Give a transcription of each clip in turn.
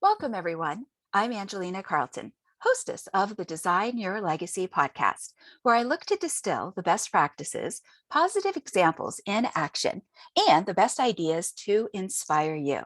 Welcome, everyone. I'm Angelina Carleton, hostess of the Design Your Legacy podcast, where I look to distill the best practices, positive examples in action, and the best ideas to inspire you.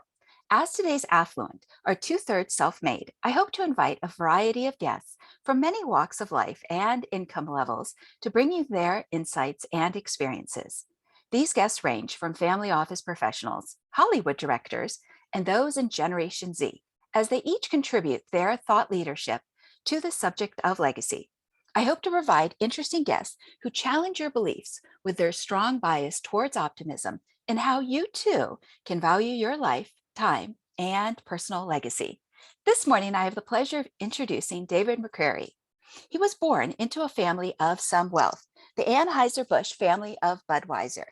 As today's affluent are two-thirds self-made, I hope to invite a variety of guests from many walks of life and income levels to bring you their insights and experiences. These guests range from family office professionals, Hollywood directors, and those in Generation Z, as they each contribute their thought leadership to the subject of legacy. I hope to provide interesting guests who challenge your beliefs with their strong bias towards optimism and how you too can value your life, time, and personal legacy. This morning, I have the pleasure of introducing David McCary. He was born into a family of some wealth, the Anheuser-Busch family of Budweiser,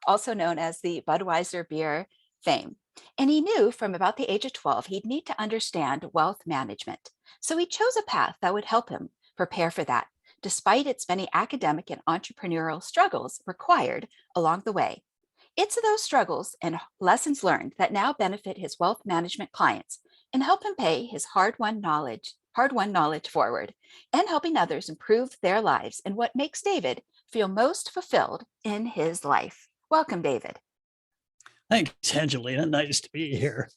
also known as the Budweiser beer fame. And he knew from about the age of 12 he'd need to understand wealth management. So he chose a path that would help him prepare for that, despite its many academic and entrepreneurial struggles required along the way. It's those struggles and lessons learned that now benefit his wealth management clients and help him pay his hard-won knowledge forward, and helping others improve their lives and what makes David feel most fulfilled in his life. Welcome, David. Thanks, Angelina. Nice to be here.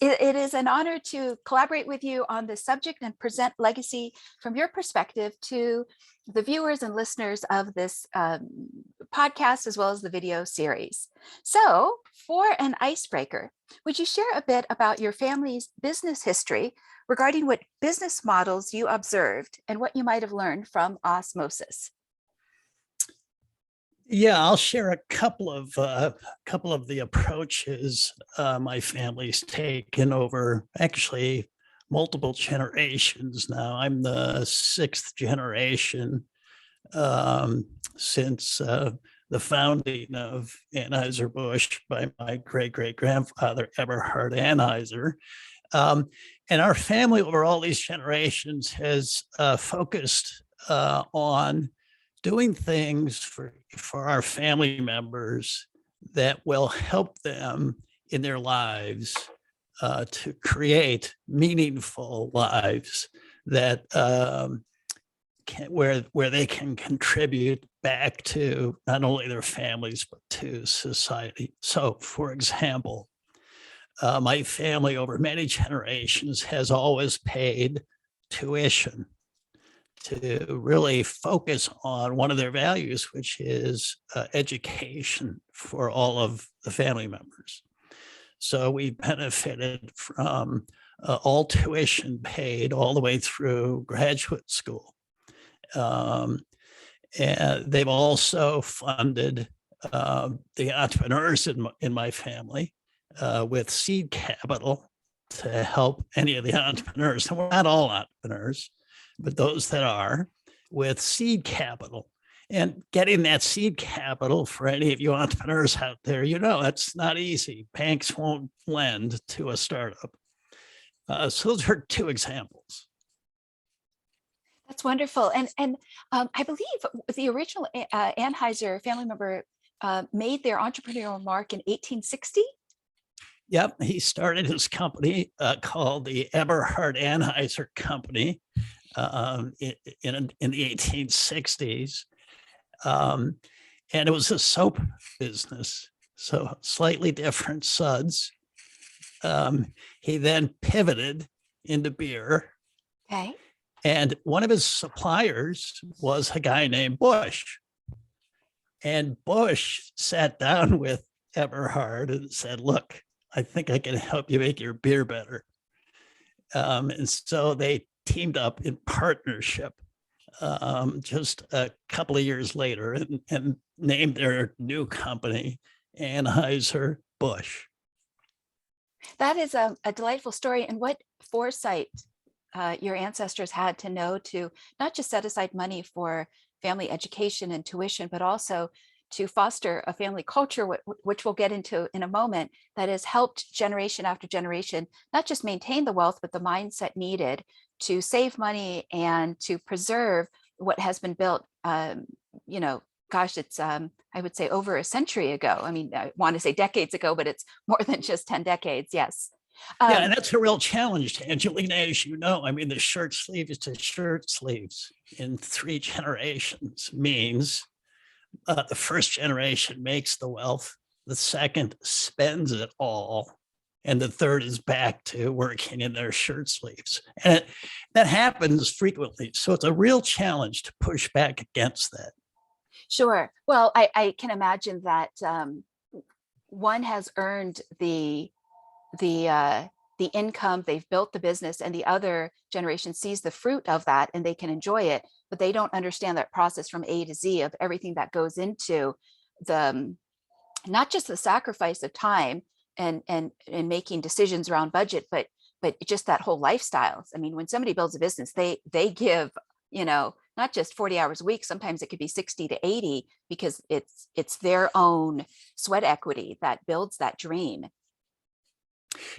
It is an honor to collaborate with you on this subject and present legacy from your perspective to the viewers and listeners of this podcast, as well as the video series. So for an icebreaker, would you share a bit about your family's business history regarding what business models you observed and what you might have learned from osmosis? Yeah, I'll share a couple of the approaches my family's taken over actually multiple generations now. I'm the sixth generation since the founding of Anheuser-Busch by my great-great-grandfather, Eberhard Anheuser. And our family over all these generations has focused on doing things for our family members that will help them in their lives to create meaningful lives that where they can contribute back to not only their families but to society. So, for example, my family over many generations has always paid tuition to really focus on one of their values, which is education for all of the family members. So we benefited from all tuition paid all the way through graduate school. And they've also funded the entrepreneurs in my family with seed capital to help any of the entrepreneurs. And we're not all entrepreneurs, but those that are, with seed capital. And getting that seed capital for any of you entrepreneurs out there, that's not easy. Banks won't lend to a startup. So those are two examples. That's wonderful. And I believe the original Anheuser family member made their entrepreneurial mark in 1860. Yep, he started his company called the Eberhard Anheuser Company in the 1860s. And it was a soap business, so slightly different suds. He then pivoted into beer. Okay. And one of his suppliers was a guy named Bush. And Bush sat down with Eberhard and said, "Look, I think I can help you make your beer better." And so they teamed up in partnership just a couple of years later and named their new company Anheuser-Busch. That is a delightful story. And what foresight your ancestors had to know to not just set aside money for family education and tuition, but also to foster a family culture, which we'll get into in a moment, that has helped generation after generation, not just maintain the wealth, but the mindset needed to save money and to preserve what has been built, it's, I would say over a century ago. I mean, I want to say decades ago, but it's more than just 10 decades. Yes. Yeah, Um, and that's a real challenge, Angelina, as you know. I mean, the shirt sleeves to shirt sleeves in 3 generations means the first generation makes the wealth, the second spends it all, and the third is back to working in their shirt sleeves. And that happens frequently. So it's a real challenge to push back against that. sure. Well, I can imagine that one has earned the the income, they've built the business, and the other generation sees the fruit of that and they can enjoy it, but they don't understand that process from A to Z of everything that goes into the not just the sacrifice of time and making decisions around budget, but just that whole lifestyle. I mean, when somebody builds a business, they give, not just 40 hours a week, sometimes it could be 60 to 80 because it's their own sweat equity that builds that dream.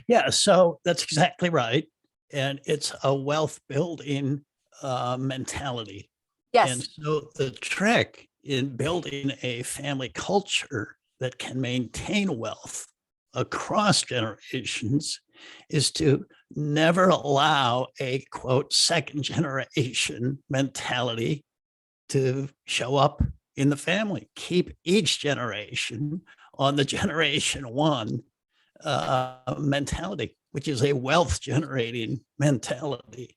Yeah, so that's exactly right. And it's a wealth building mentality. And Yes. so the trick in building a family culture that can maintain wealth across generations is to never allow a quote second generation mentality to show up in the family. Keep each generation on the generation one mentality, which is a wealth generating mentality.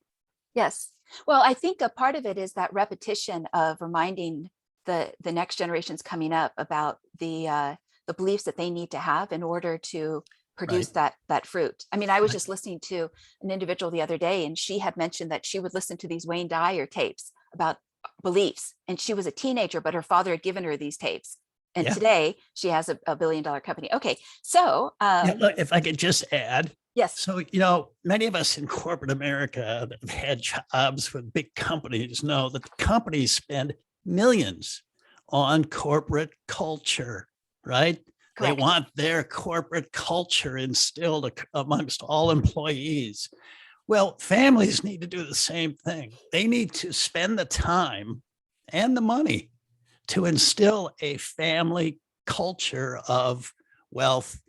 Yes. Well, I think a part of it is that repetition of reminding the next generations coming up about the beliefs that they need to have in order to produce Right. that fruit. I mean, I was Right. just listening to an individual the other day, and she had mentioned that she would listen to these Wayne Dyer tapes about beliefs, and she was a teenager, but her father had given her these tapes. And Yeah. today she has a billion-dollar company. Okay, so Yeah. Look, if I could just add, yes, so, many of us in corporate America that have had jobs with big companies know that the companies spend millions on corporate culture, right? They correct. want their corporate culture instilled amongst all employees. Well, families need to do the same thing. They need to spend the time and the money to instill a family culture of wealth,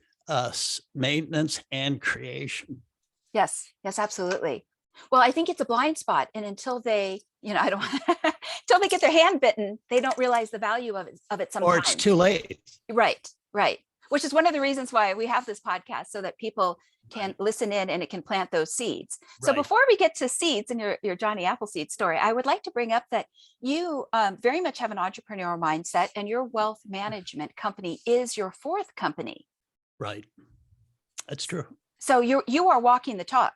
maintenance, and creation. Yes, yes, absolutely. Well, I think it's a blind spot. And until they, I don't, until they get their hand bitten, they don't realize the value of it Or it's sometimes. too late. Right, right. Which is one of the reasons why we have this podcast so that people can Right. listen in and it can plant those seeds. So Right. before we get to seeds and your Johnny Appleseed story, I would like to bring up that you very much have an entrepreneurial mindset and your wealth management company is your fourth company. Right. That's true. So you are walking the talk.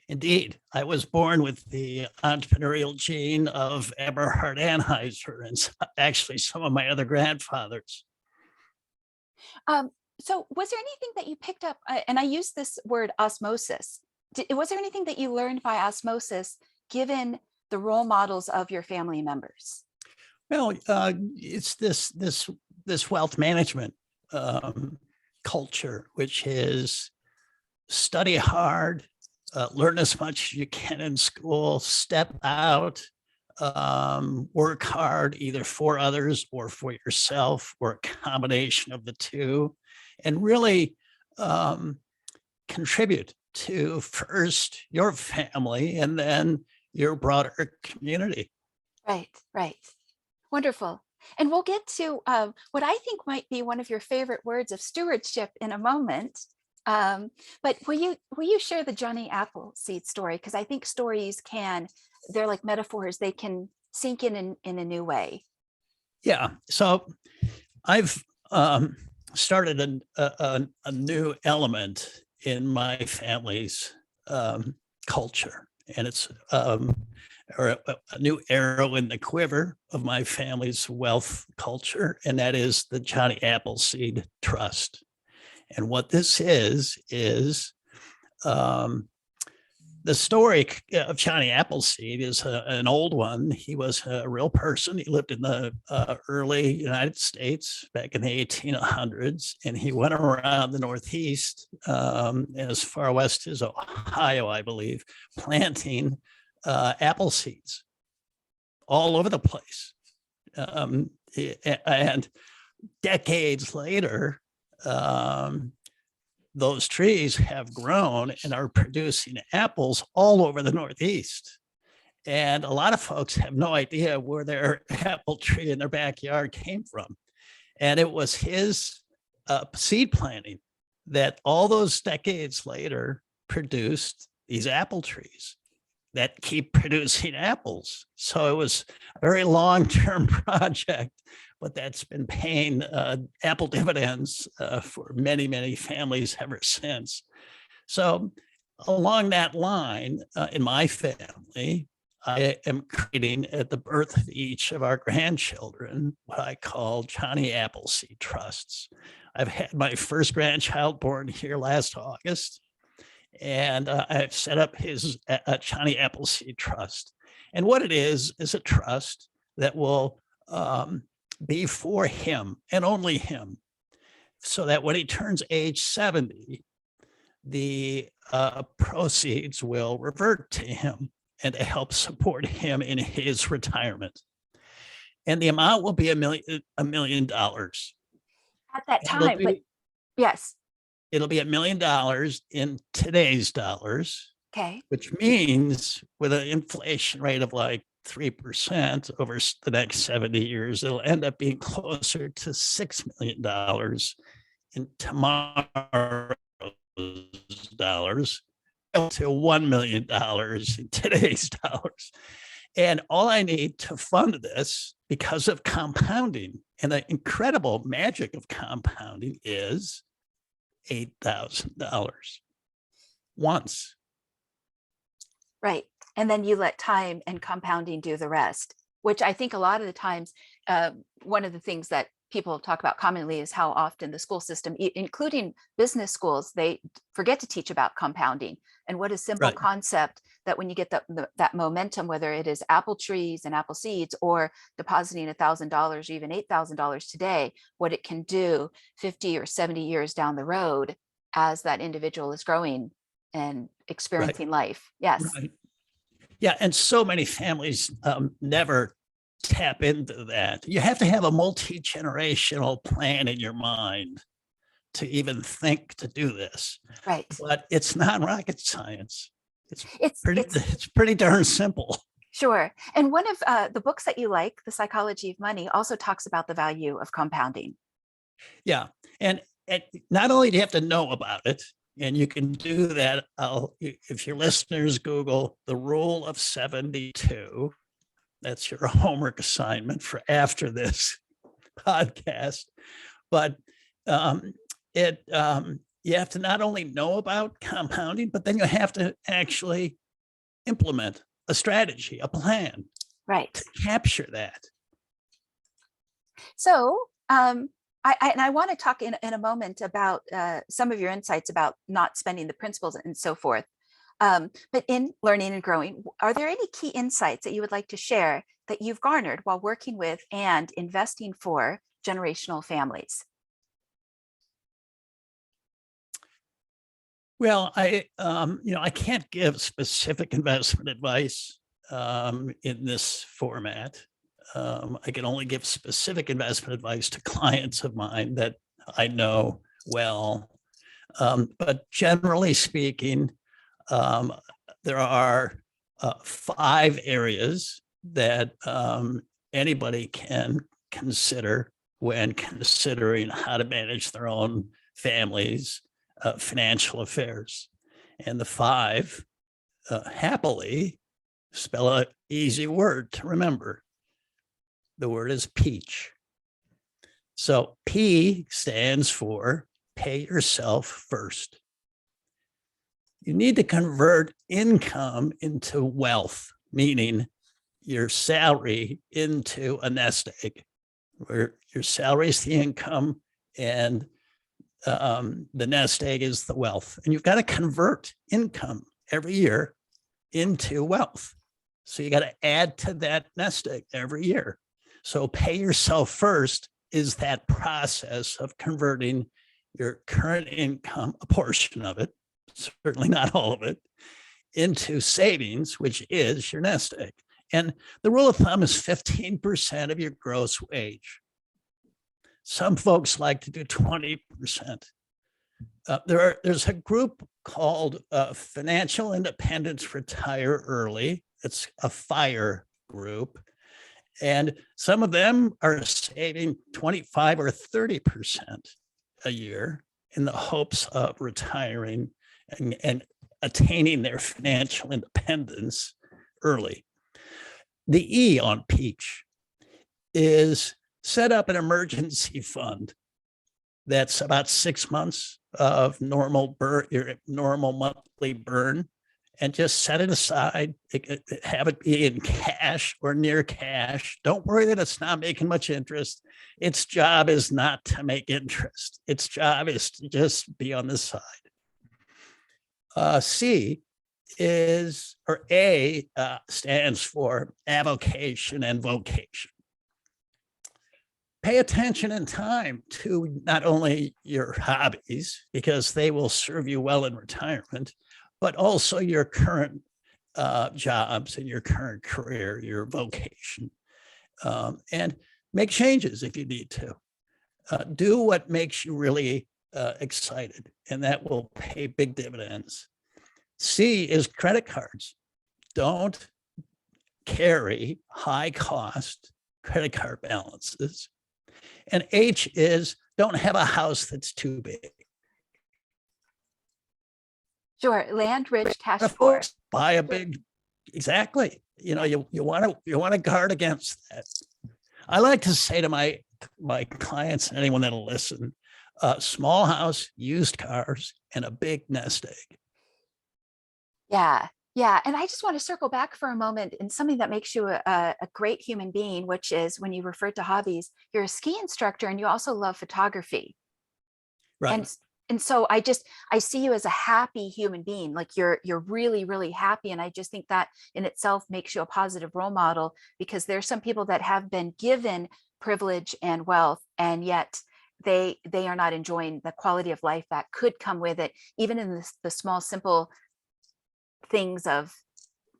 Indeed. I was born with the entrepreneurial gene of McCary Anheuser and actually some of my other grandfathers. Um, so was there anything that you picked up, and I use this word osmosis, was there anything that you learned by osmosis given the role models of your family members? Well, it's this wealth management um, culture, which is study hard, learn as much as you can in school, step out, work hard either for others or for yourself or a combination of the two, and really contribute to first your family and then your broader community. Right, right. Wonderful. And we'll get to what I think might be one of your favorite words of stewardship in a moment. But will you share the Johnny Appleseed story? Because I think stories they're like metaphors, they can sink in a new way. Yeah. So I've started a new element in my family's culture, and it's or a new arrow in the quiver of my family's wealth culture, and that is the Johnny Appleseed Trust. And what this is the story of Johnny Appleseed is an old one. He was a real person. He lived in the early United States back in the 1800s, and he went around the Northeast as far west as Ohio, I believe, planting apple seeds all over the place. And decades later, those trees have grown and are producing apples all over the Northeast. And a lot of folks have no idea where their apple tree in their backyard came from. And it was his seed planting that all those decades later produced these apple trees that keep producing apples. So it was a very long-term project, but that's been paying apple dividends for many, many families ever since. So along that line, in my family, I am creating at the birth of each of our grandchildren what I call Johnny Appleseed trusts. I've had my first grandchild born here last August, and I've set up his Johnny Appleseed trust. And what it is a trust that will be for him and only him, so that when he turns age 70, the proceeds will revert to him and to help support him in his retirement. And the amount will be $1 million. At that time, but yes. It'll be $1 million in today's dollars. Okay. Which means with an inflation rate of like 3% over the next 70 years, it'll end up being closer to $6 million in tomorrow's dollars to $1 million in today's dollars. And all I need to fund this, because of compounding and the incredible magic of compounding, is $8,000 once. Right. And then you let time and compounding do the rest, which I think a lot of the times, one of the things that people talk about commonly is how often the school system, including business schools, they forget to teach about compounding. And what a simple concept that when you get that momentum, whether it is apple trees and apple seeds or depositing $1,000 or even $8,000 today, what it can do 50 or 70 years down the road as that individual is growing and experiencing life. Yes. Right. Yeah. And so many families never tap into that. You have to have a multi-generational plan in your mind to even think to do this. Right. But it's not rocket science. It's pretty darn simple. Sure. And one of the books that you like, The Psychology of Money, also talks about the value of compounding. Yeah. And not only do you have to know about it, and you can do that, if your listeners Google the rule of 72, that's your homework assignment for after this podcast. But you have to not only know about compounding, but then you have to actually implement a strategy, a plan, right, to capture that. So I want to talk in a moment about some of your insights about not spending the principles and so forth. But in learning and growing, are there any key insights that you would like to share that you've garnered while working with and investing for generational families? Well, I can't give specific investment advice in this format. I can only give specific investment advice to clients of mine that I know well. But generally speaking, there are 5 areas that anybody can consider when considering how to manage their own family's financial affairs. And the 5, happily, spell an easy word to remember. The word is peach. So P stands for pay yourself first. You need to convert income into wealth, meaning your salary into a nest egg, where your salary is the income and the nest egg is the wealth. And you've got to convert income every year into wealth. So you got to add to that nest egg every year. So pay yourself first is that process of converting your current income, a portion of it, certainly not all of it, into savings, which is your nest egg. And the rule of thumb is 15% of your gross wage. Some folks like to do 20%. There's a group called Financial Independence Retire Early. It's a FIRE group. And some of them are saving 25 or 30% a year in the hopes of retiring and attaining their financial independence early. The E on Peach is set up an emergency fund that's about 6 months of normal monthly burn, and just set it aside, have it be in cash or near cash. Don't worry that it's not making much interest. Its job is not to make interest. Its job is to just be on the side. C is, or A stands for avocation and vocation. Pay attention in time to not only your hobbies, because they will serve you well in retirement, but also your current jobs and your current career, your vocation, and make changes if you need to. Do what makes you really excited, and that will pay big dividends. C is credit cards. Don't carry high cost credit card balances. And H is don't have a house that's too big. Sure, land rich, cash poor. Buy a big, exactly. You know, you want to guard against that. I like to say to my clients and anyone that'll listen, small house, used cars, and a big nest egg. Yeah. Yeah. And I just want to circle back for a moment in something that makes you a great human being, which is when you refer to hobbies, you're a ski instructor and you also love photography. Right. And so I see you as a happy human being, like you're really, really happy. And I just think that in itself makes you a positive role model, because there's some people that have been given privilege and wealth, and yet they are not enjoying the quality of life that could come with it, even in the small, simple things of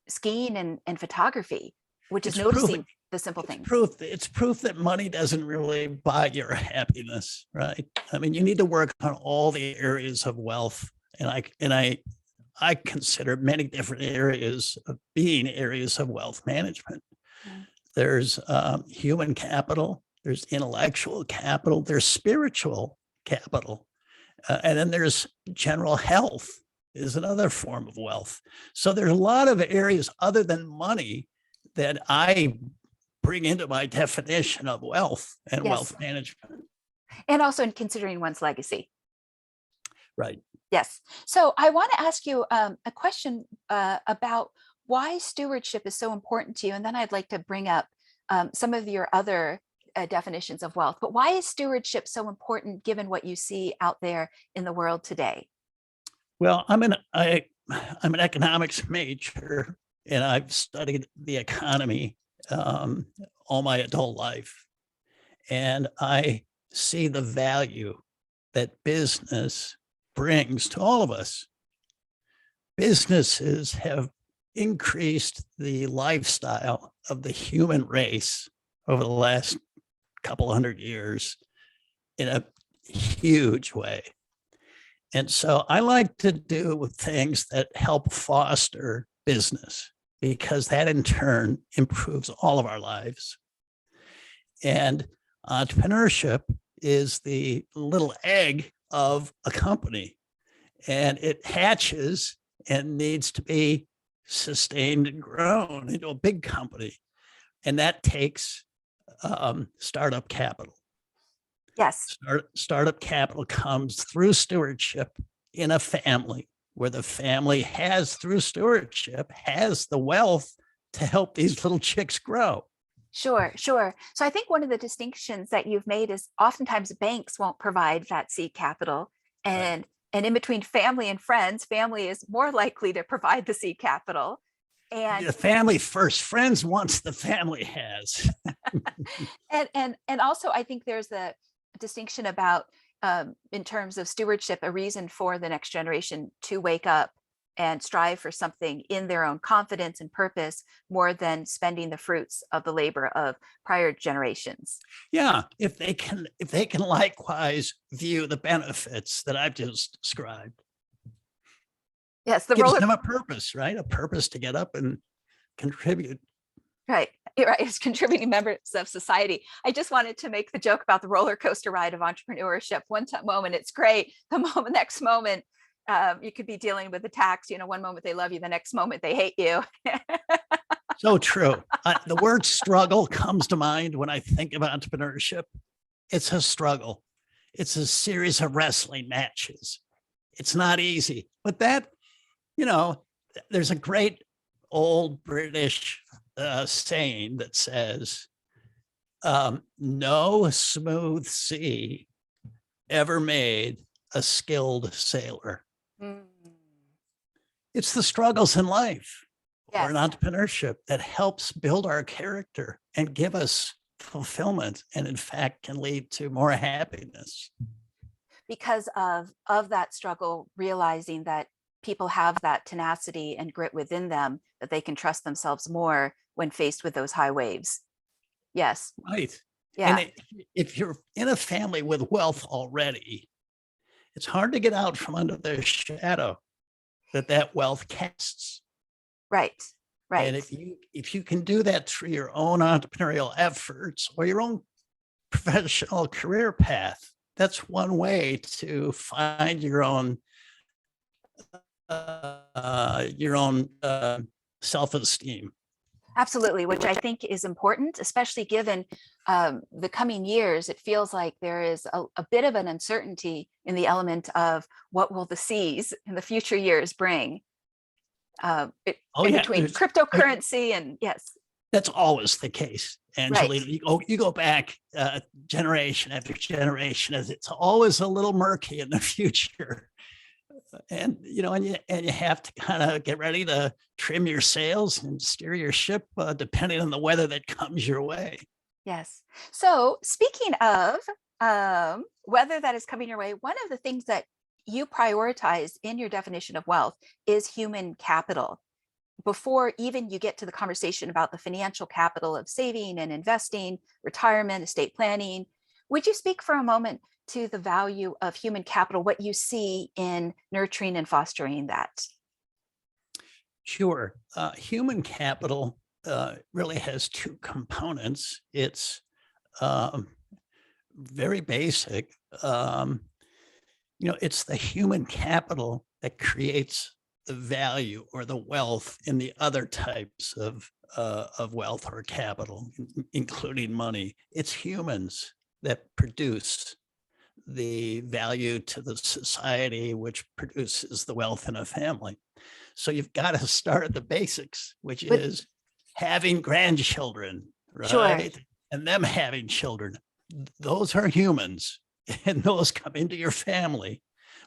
skiing and photography, which is noticing the simple things. It's proof that money doesn't really buy your happiness, right? I mean, you need to work on all the areas of wealth, and I consider many different areas of being areas of wealth management. Mm. There's human capital, there's intellectual capital, there's spiritual capital, and then there's general health is another form of wealth. So there's a lot of areas other than money that I bring into my definition of wealth and wealth management. And also in considering one's legacy. Right. Yes. So I want to ask you a question about why stewardship is so important to you. And then I'd like to bring up some of your other definitions of wealth. But why is stewardship so important given what you see out there in the world today? Well, I'm an economics major, and I've studied the economy all my adult life. And I see the value that business brings to all of us. Businesses have increased the lifestyle of the human race over the last couple hundred years in a huge way. And so I like to do things that help foster business, because that in turn improves all of our lives. And entrepreneurship is the little egg of a company, and it hatches and needs to be sustained and grown into a big company. And that takes startup capital. Yes. Startup capital comes through stewardship in a family, where the family has, through stewardship, has the wealth to help these little chicks grow. Sure, sure. So I think one of the distinctions that you've made is oftentimes banks won't provide that seed capital. And in between family and friends, family is more likely to provide the seed capital. And the family first, friends once the family has. and also I think there's a distinction about in terms of stewardship, a reason for the next generation to wake up and strive for something in their own confidence and purpose more than spending the fruits of the labor of prior generations. Yeah, if they can likewise view the benefits that I've just described, Yes, the gives roller, them a purpose, right? A purpose to get up and contribute. right, you're right, as contributing members of society. I just wanted to make the joke about the roller coaster ride of entrepreneurship. Moment it's great, next moment you could be dealing with attacks. One moment they love you, the next moment they hate you. So true. The word struggle comes to mind when I think of entrepreneurship. It's a struggle. It's a series of wrestling matches. It's not easy, but there's a great old British saying that says, no smooth sea ever made a skilled sailor. Mm. It's the struggles in life or in Yes. entrepreneurship that helps build our character and give us fulfillment, and in fact can lead to more happiness. Because of that struggle, realizing that people have that tenacity and grit within them, that they can trust themselves more when faced with those high waves. Yes. Right. Yeah. And if you're in a family with wealth already, it's hard to get out from under the shadow that wealth casts. Right. Right. And if you can do that through your own entrepreneurial efforts or your own professional career path, that's one way to find your own self-esteem. Absolutely, which I think is important, especially given the coming years. It feels like there is a bit of an uncertainty in the element of what will the seas in the future years bring between cryptocurrency and yes. That's always the case, Angelina. Right. You go back generation after generation, as it's always a little murky in the future. And you have to kind of get ready to trim your sails and steer your ship depending on the weather that comes your way. Yes. So speaking of weather that is coming your way, one of the things that you prioritize in your definition of wealth is human capital. Before even you get to the conversation about the financial capital of saving and investing, retirement, estate planning, would you speak for a moment to the value of human capital, what you see in nurturing and fostering that? Sure. Human capital really has two components. It's very basic. It's the human capital that creates the value or the wealth in the other types of wealth or capital, including money. It's humans that produce the value to the society, which produces the wealth in a family. So you've got to start at the basics, which is having grandchildren, right? Sure. And them having children. Those are humans, and those come into your family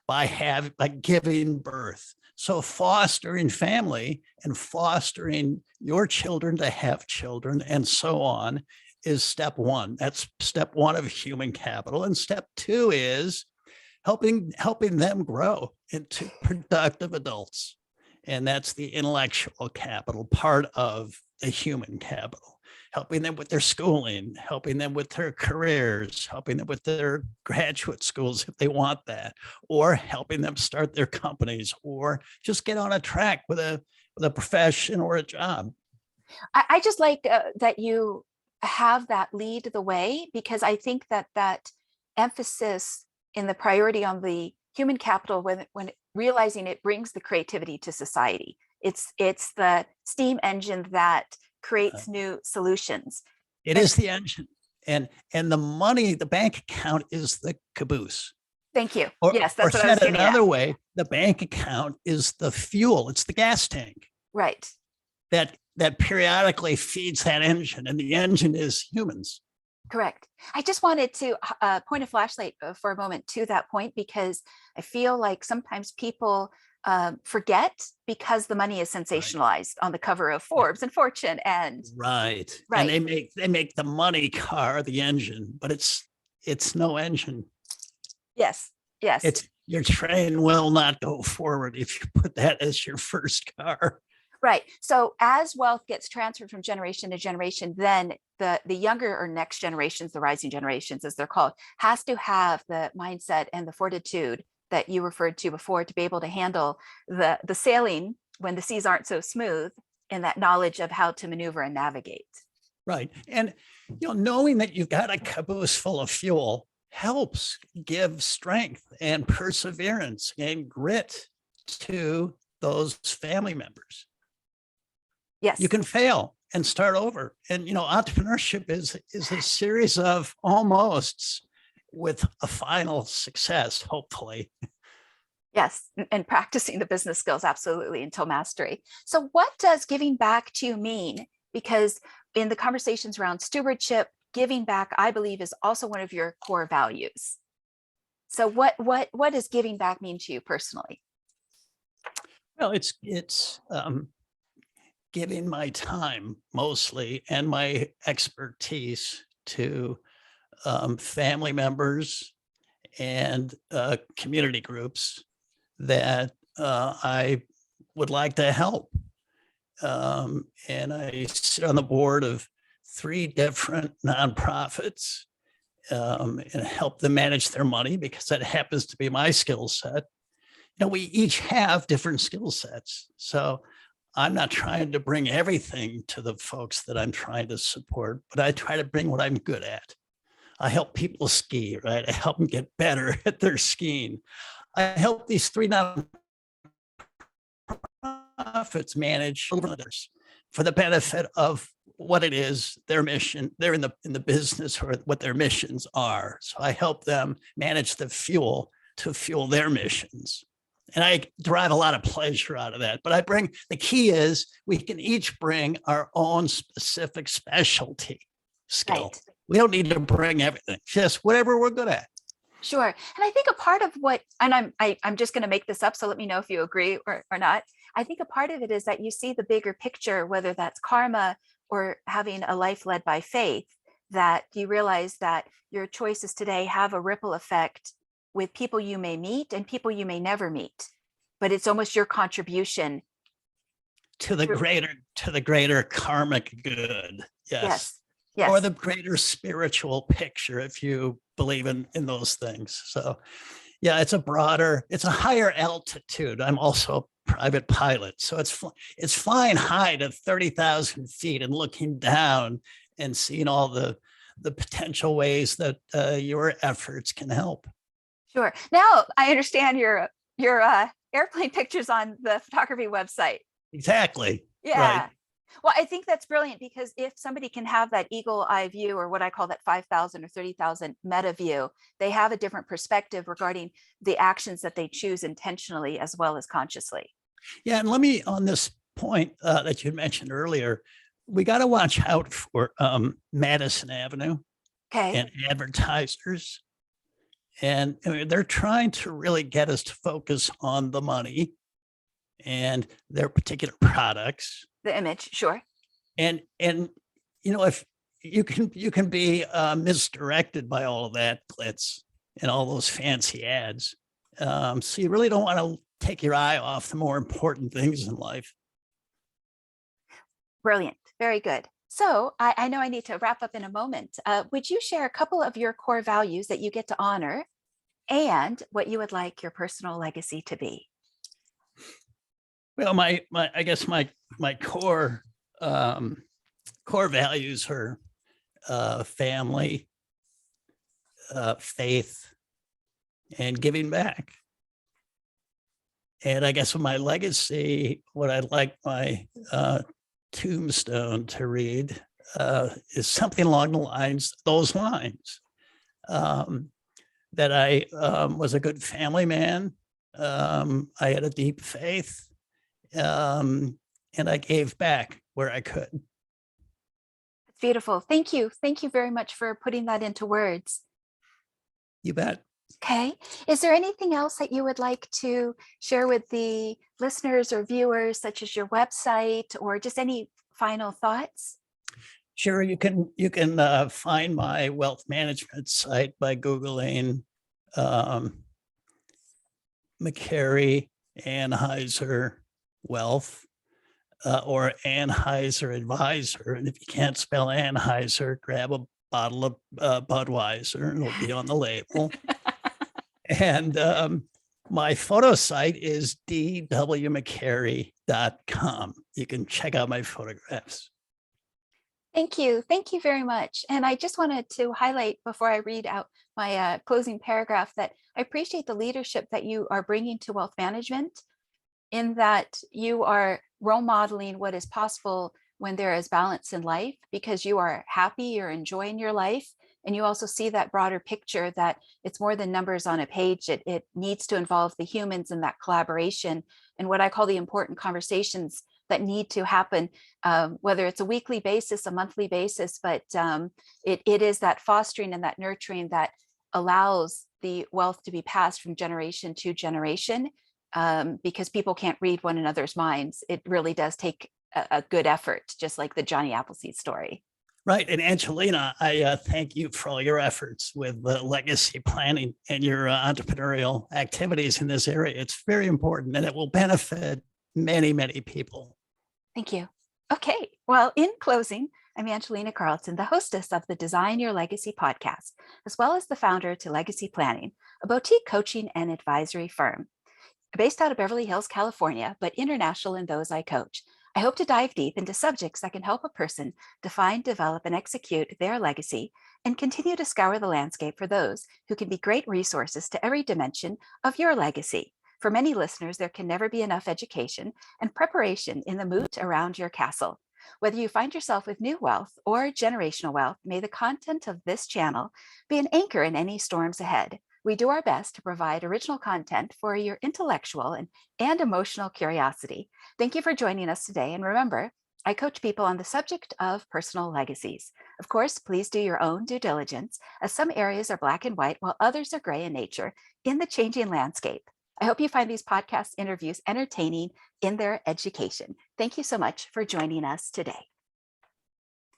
by giving birth. So fostering family and fostering your children to have children and so on is step one. That's step one of human capital. And step two is helping them grow into productive adults. And that's the intellectual capital part of the human capital, helping them with their schooling, helping them with their careers, helping them with their graduate schools if they want that, or helping them start their companies, or just get on a track with a profession or a job. I just like that you have that lead the way, because I think that emphasis in the priority on the human capital, when realizing it brings the creativity to society. It's the steam engine that creates new solutions. It is the engine, and the money, the bank account is the caboose. Thank you. Or, yes, that's or what I was said getting another at. way, the bank account is the fuel. It's the gas tank. Right. That periodically feeds that engine, and the engine is humans. Correct. I just wanted to point a flashlight for a moment to that point, because I feel like sometimes people forget, because the money is sensationalized on the cover of Forbes and Fortune and right. Right. And they make the money car the engine, but it's no engine. Yes. Yes. your train will not go forward if you put that as your first car. Right. So as wealth gets transferred from generation to generation, then the younger or next generations, the rising generations, as they're called, has to have the mindset and the fortitude that you referred to before to be able to handle the sailing when the seas aren't so smooth, and that knowledge of how to maneuver and navigate. Right. And, knowing that you've got a caboose full of fuel helps give strength and perseverance and grit to those family members. Yes. You can fail and start over. And, entrepreneurship is a series of almosts with a final success, hopefully. Yes, and practicing the business skills, absolutely, until mastery. So what does giving back to you mean? Because in the conversations around stewardship, giving back, I believe, is also one of your core values. So what does giving back mean to you personally? Well, it's giving my time mostly and my expertise to family members and community groups that I would like to help. And I sit on the board of 3 different nonprofits and help them manage their money because that happens to be my skill set. We each have different skill sets. So I'm not trying to bring everything to the folks that I'm trying to support, but I try to bring what I'm good at. I help people ski, right? I help them get better at their skiing. I help these 3 nonprofits manage others for the benefit of what it is, their mission. They're in the business or what their missions are. So I help them manage the fuel to fuel their missions. And I derive a lot of pleasure out of that. But the key is we can each bring our own specific specialty skill. Right. We don't need to bring everything, just whatever we're good at. Sure. And I think a part of what, and I'm just going to make this up, so let me know if you agree or not. I think a part of it is that you see the bigger picture, whether that's karma or having a life led by faith, that you realize that your choices today have a ripple effect with people you may meet and people you may never meet, but it's almost your contribution to the greater karmic good. Yes. Yes. Or the greater spiritual picture, if you believe in those things. So yeah, it's a higher altitude. I'm also a private pilot. So it's flying high to 30,000 feet and looking down and seeing all the potential ways that your efforts can help. Sure. Now I understand your airplane pictures on the photography website. Exactly. Yeah. Right. Well, I think that's brilliant because if somebody can have that eagle eye view, or what I call that 5,000 or 30,000 meta view, they have a different perspective regarding the actions that they choose intentionally as well as consciously. Yeah. And let me, on this point that you mentioned earlier, we got to watch out for Madison Avenue and advertisers. And they're trying to really get us to focus on the money and their particular products. The image, sure. And if you can be misdirected by all of that glitz and all those fancy ads. So you really don't want to take your eye off the more important things in life. Brilliant. Very good. So I know I need to wrap up in a moment. Would you share a couple of your core values that you get to honor and what you would like your personal legacy to be? Well, I guess my core values are family, faith, and giving back. And I guess with my legacy, what I'd like my tombstone to read is something along those lines. That I was a good family man. I had a deep faith. And I gave back where I could. It's beautiful. Thank you. Thank you very much for putting that into words. You bet. Okay. Is there anything else that you would like to share with the listeners or viewers, such as your website or just any final thoughts? Sure. You can find my wealth management site by Googling McCary Anheuser Wealth or Anheuser Advisor. And if you can't spell Anheuser, grab a bottle of Budweiser and it'll be on the label. And my photo site is dwmccary.com. You can check out my photographs. Thank you. Thank you very much. And I just wanted to highlight before I read out my closing paragraph that I appreciate the leadership that you are bringing to wealth management, in that you are role modeling what is possible when there is balance in life, because you are happy, you're enjoying your life, and you also see that broader picture that it's more than numbers on a page. It needs to involve the humans and that collaboration and what I call the important conversations that need to happen, whether it's a weekly basis, a monthly basis, but it is that fostering and that nurturing that allows the wealth to be passed from generation to generation, because people can't read one another's minds. It really does take a good effort, just like the Johnny Appleseed story. Right. And Angelina, I thank you for all your efforts with legacy planning and your entrepreneurial activities in this area. It's very important and it will benefit many, many people. Thank you. Okay. Well, in closing, I'm Angelina Carleton, the hostess of the Design Your Legacy podcast, as well as the founder to Legacy Planning, a boutique coaching and advisory firm based out of Beverly Hills, California, but international in those I coach. I hope to dive deep into subjects that can help a person define, develop, and execute their legacy, and continue to scour the landscape for those who can be great resources to every dimension of your legacy. For many listeners, there can never be enough education and preparation in the moat around your castle. Whether you find yourself with new wealth or generational wealth, may the content of this channel be an anchor in any storms ahead. We do our best to provide original content for your intellectual and emotional curiosity. Thank you for joining us today. And remember, I coach people on the subject of personal legacies. Of course, please do your own due diligence, as some areas are black and white while others are gray in nature in the changing landscape. I hope you find these podcast interviews entertaining in their education. Thank you so much for joining us today.